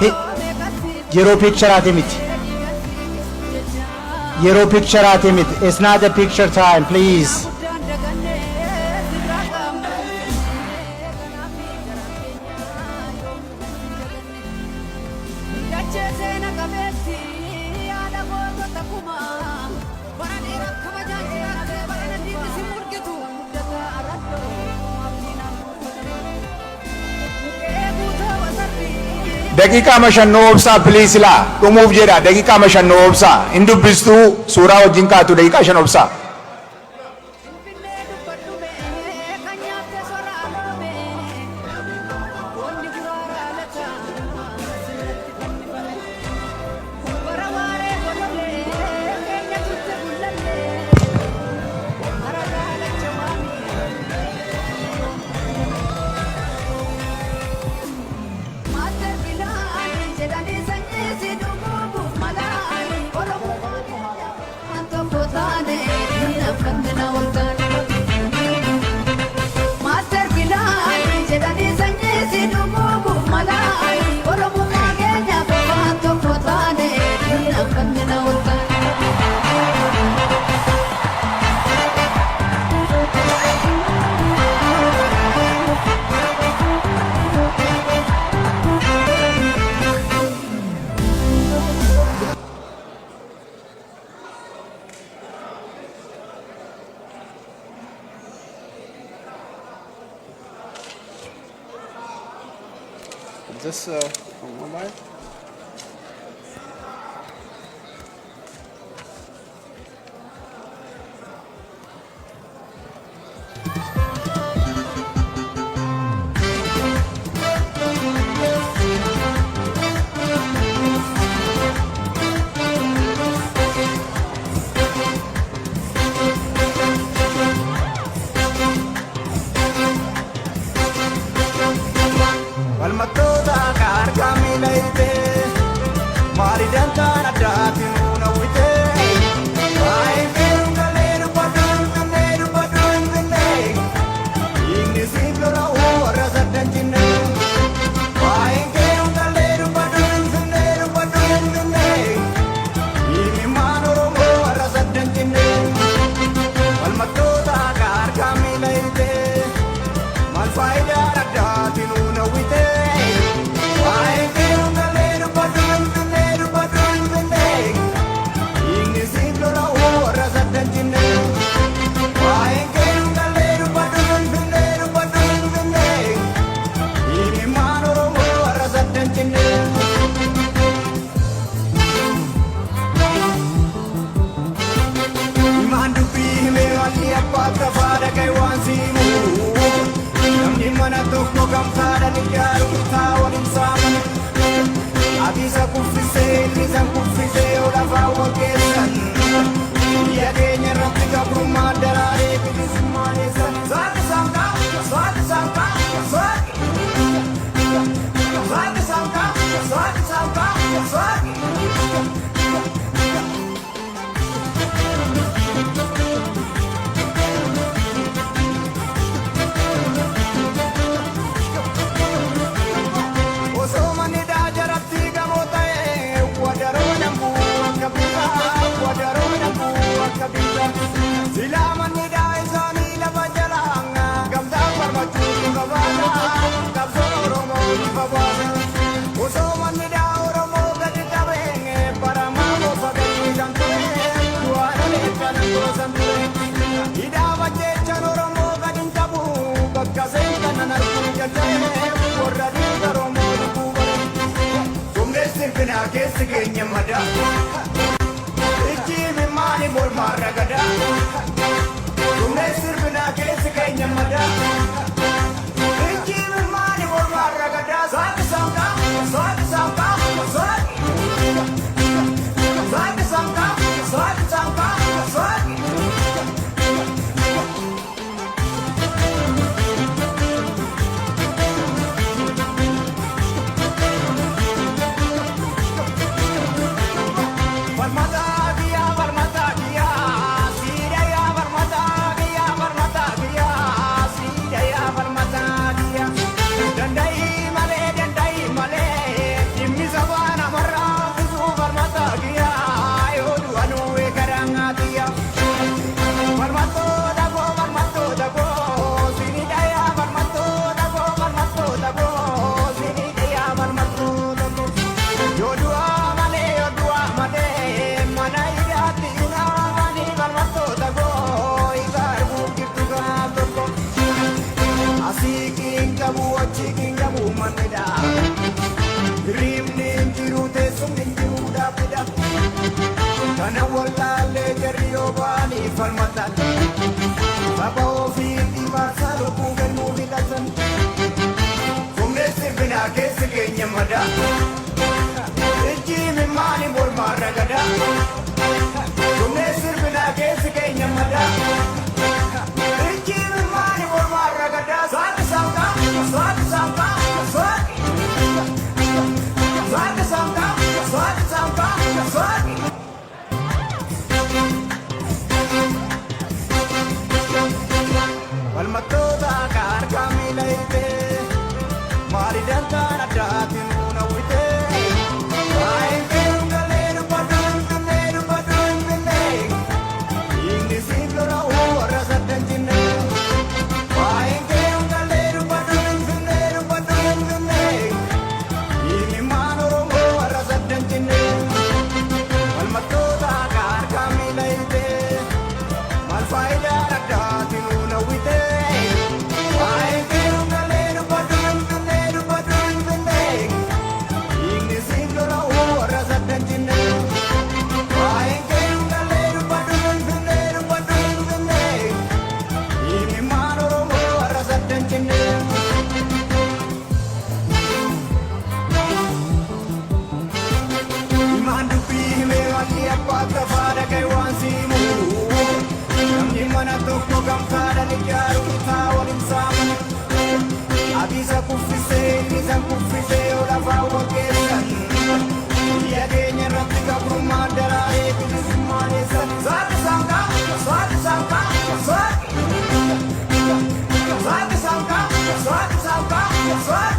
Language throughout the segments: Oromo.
Yeroo picture ate miti. Yeroo picture ate miti. It's not a picture time, please. Dakika mashanno obsa please la to move jeda dakika mashanno obsa indu bistu sura wajin ka to dakika shan obsa Is this one by? Rimni injiru tesum injiru dapida. Kana wallale jariyo bani falmatan. Baba ofi di masalu kugan mubilatan. Kumne sirvina kesi kenya mada. Inji mimani bol maragada. Kumne sirvina kesi kenya mada. Inji mimani bol maragada. Swat sangka, swat sangka, swat. Swat sangka, swat sangka, swat. Walmatoda kar kamilaite, mari dantan adatin unawite. Ay kengaleru padun tunne, ini siglo ora sadanjine. Ay kengaleru padun tunne, ini manoro ora sadanjine. Walmatoda kar kamilaite, mal faida adatin unawite. Avisa kuffise, ora fa uochesan. Ia degna rattiga brumadera e bilisumane san. Swat sangka, swat sangka, swat. Swat sangka, swat sangka, swat.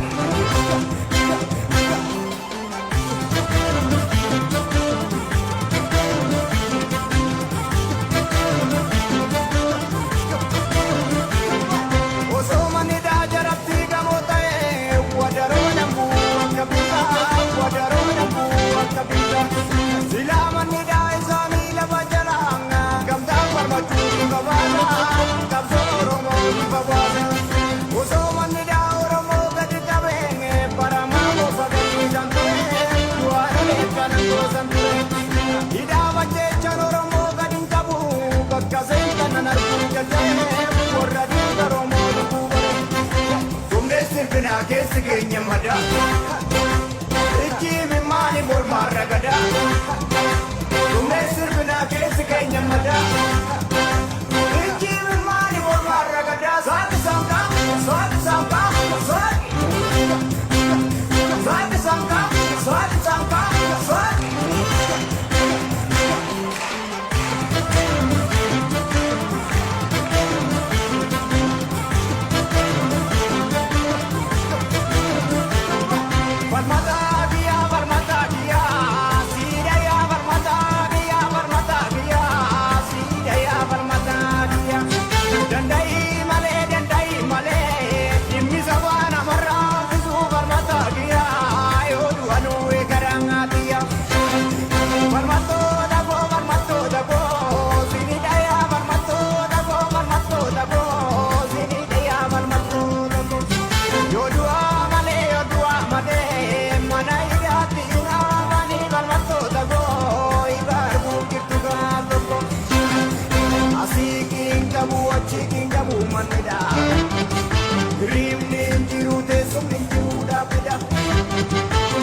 Kesi kenya mada, iki mimani bol maragada. Tumne sirvina kesi kenya mada, iki mimani bol maragada. Swat sangka, swat sangka, swat. Swat sangka, swat sangka, swat.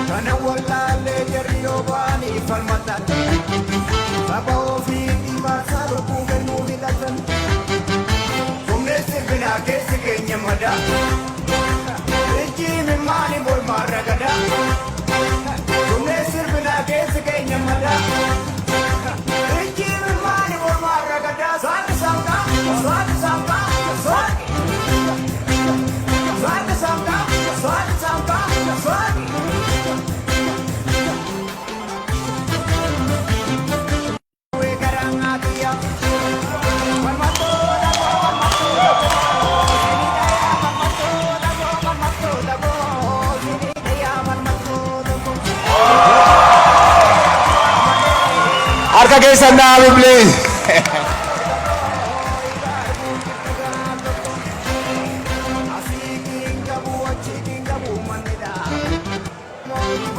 Kana wallale jariyo bani falmatan. Baba ofi di masalu kugan mubilatan. Kumne sirvina kesi kenya mada. Inji mimani bol maragada. Kumne sirvina kesi kenya mada. Inji mimani bol maragada. Swat sangka, swat sangka, swat. Swat sangka, swat sangka, swat. Harka keessan dhaabu please.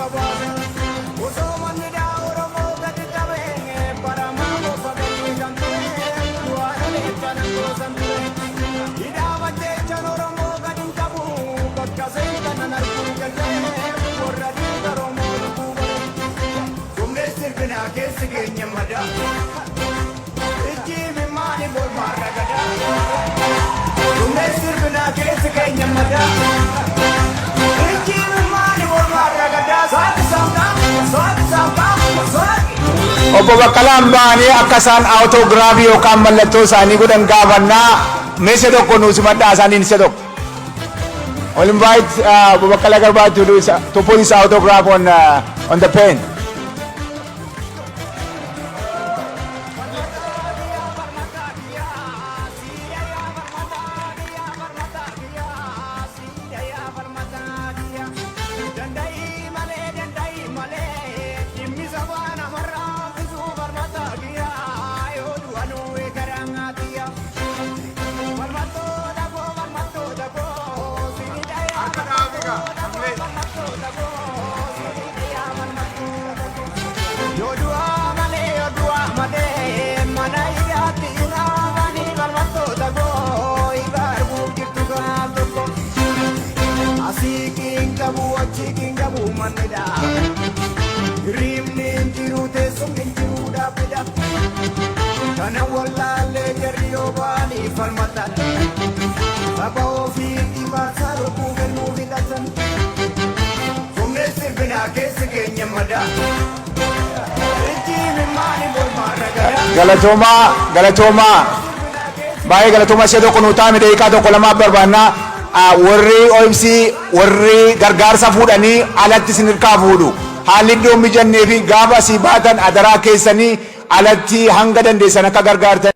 gabaasa. Osoo manni daa Oromoo gadi qabee baramaa gosa galii kan ture waan aleechaan goosan ture. Hidhaa macheechaan Oromoo gadi hin qabu bakka seentan arguu jallee warra dhiiga Oromoo lubbuu bare. Humnee sirbinaa keessi keenya madaa. Ijji mimmaani mormaarra gadaa. Humnee sirbinaa keessi keenya madaa. Ijji mimmaani mormaarra gadaa. Saati saamtaa, saati saamtaa, saati. Obbo Baqqalaan ba'anii akka isaan autograafii yookaan mallattoo isaanii godhan gaafannaa meeshaa tokko nuus maddaa isaanii isa tokko. I'll invite Obbo Baqqalaa Garbaa to put his autograph on the pen. Kana wallaalee jarri yoo baanii falmatan saba ofii dhibaataa lubbuu kennuu fidhatan humnee sirbinaa keessi keenya madaa ijji mimmaani mormaarra gadaa. Galatoomaa baay'ee galatoomaa ishee tokko nuu taa'ame daqiiqaa tokko lamaaf barbaannaa warri OMC warri gargaarsa fuudhanii alatti isin hirkaa fuudhu haalli iddoo mijannee fi gaafa asii baatan adaraa keessanii alatti hanga dandeessan akka gargaartan.